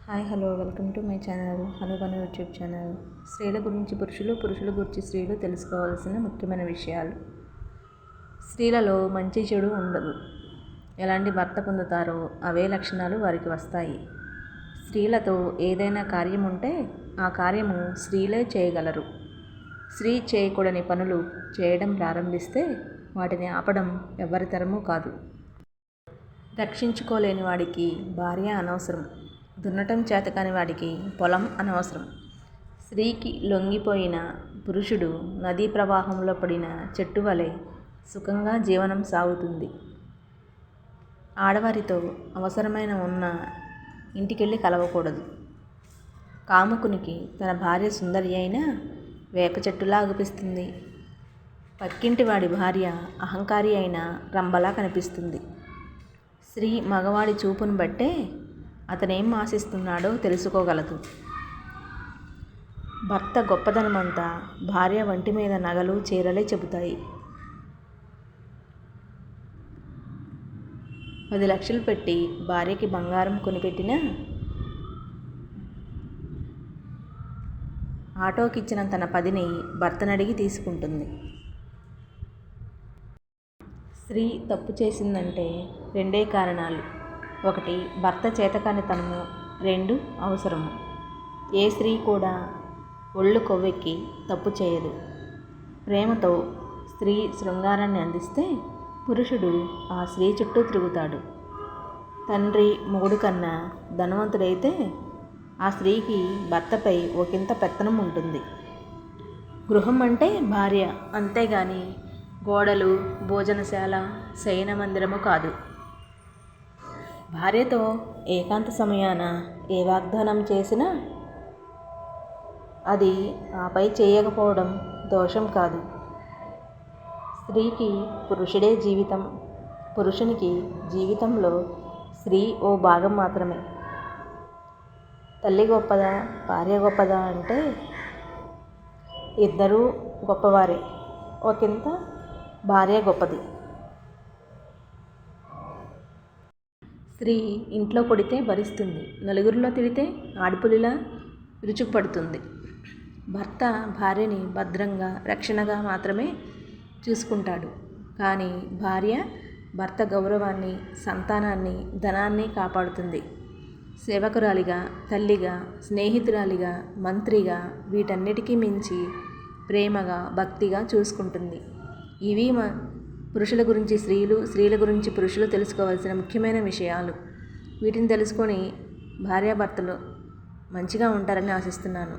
Hi hello welcome to my channel హనుబను YouTube channel. స్త్రీల గురించి పురుషులు, పురుషుల గురించి స్త్రీలు తెలుసుకోవాల్సిన ముఖ్యమైన విషయాలు. స్త్రీలలో మంచి చెడు ఉండదు. ఎలాంటి భర్త పొందుతారో అవే లక్షణాలు వారికి వస్తాయి. స్త్రీలతో ఏదైనా కార్యం ఉంటే ఆ కార్యము స్త్రీలే చేయగలరు. స్త్రీ చేయకూడని పనులు చేయడం ప్రారంభిస్తే వాటిని ఆపడం ఎవరి తరమూ కాదు. రక్షించుకోలేని వాడికి భార్య అనవసరం. దున్నటం చేతకాని వాడికి పొలం అనవసరం. స్త్రీకి లొంగిపోయిన పురుషుడు నదీ ప్రవాహంలో పడిన చెట్టు వలె సుఖంగా జీవనం సాగుతుంది. ఆడవారితో అవసరమైన ఉన్న ఇంటికెళ్ళి కలవకూడదు. కాముకునికి తన భార్య సుందరి అయినా వేప చెట్టులా అగుపిస్తుంది. పక్కింటి వాడి భార్య అహంకారి అయిన రంబలా కనిపిస్తుంది. స్త్రీ మగవాడి చూపును బట్టే అతనేం ఆశిస్తున్నాడో తెలుసుకోగలదు. భర్త గొప్పదనమంతా భార్య వంటి మీద నగలు చీరలే చెబుతాయి. 10 లక్షలు పెట్టి భార్యకి బంగారం కొనిపెట్టినా ఆటోకిచ్చిన తన 10ని భర్తనడిగి తీసుకుంటుంది. స్త్రీ తప్పు చేసిందంటే 2 కారణాలు. 1 భర్త చేతకానితనము, 2 అవసరము. ఏ స్త్రీ కూడా ఒళ్ళు కొవ్వెక్కి తప్పు చేయదు. ప్రేమతో స్త్రీ శృంగారాన్ని అందిస్తే పురుషుడు ఆ స్త్రీ చుట్టూ తిరుగుతాడు. తండ్రి మొగుడు కన్నా ధనవంతుడైతే ఆ స్త్రీకి భర్తపై ఒకంత పెత్తనం ఉంటుంది. గృహం అంటే భార్య, అంతేగాని గోడలు, భోజనశాల, శయన మందిరము కాదు. భార్యతో ఏకాంత సమయాన ఏ వాగ్దానం చేసినా అది ఆపై చేయకపోవడం దోషం కాదు. స్త్రీకి పురుషుడే జీవితం. పురుషునికి జీవితంలో స్త్రీ ఓ భాగం మాత్రమే. తల్లి గొప్పదా, భార్య గొప్పదా అంటే ఇద్దరూ గొప్పవారే. ఒకంత భార్య గొప్పది. స్త్రీ ఇంట్లో కొడితే భరిస్తుంది, నలుగురిలో తిడితే ఆడపులిలా విరుచుకుపడుతుంది. భర్త భార్యని భద్రంగా, రక్షణగా మాత్రమే చూసుకుంటాడు. కానీ భార్య భర్త గౌరవాన్ని, సంతానాన్ని, ధనాన్ని కాపాడుతుంది. సేవకురాలిగా, తల్లిగా, స్నేహితురాలిగా, మంత్రిగా, వీటన్నిటికీ మించి ప్రేమగా, భక్తిగా చూసుకుంటుంది. ఇవి పురుషుల గురించి స్త్రీలు, స్త్రీల గురించి పురుషులు తెలుసుకోవాల్సిన ముఖ్యమైన విషయాలు. వీటిని తెలుసుకొని భార్యాభర్తలు మంచిగా ఉంటారని ఆశిస్తున్నాను.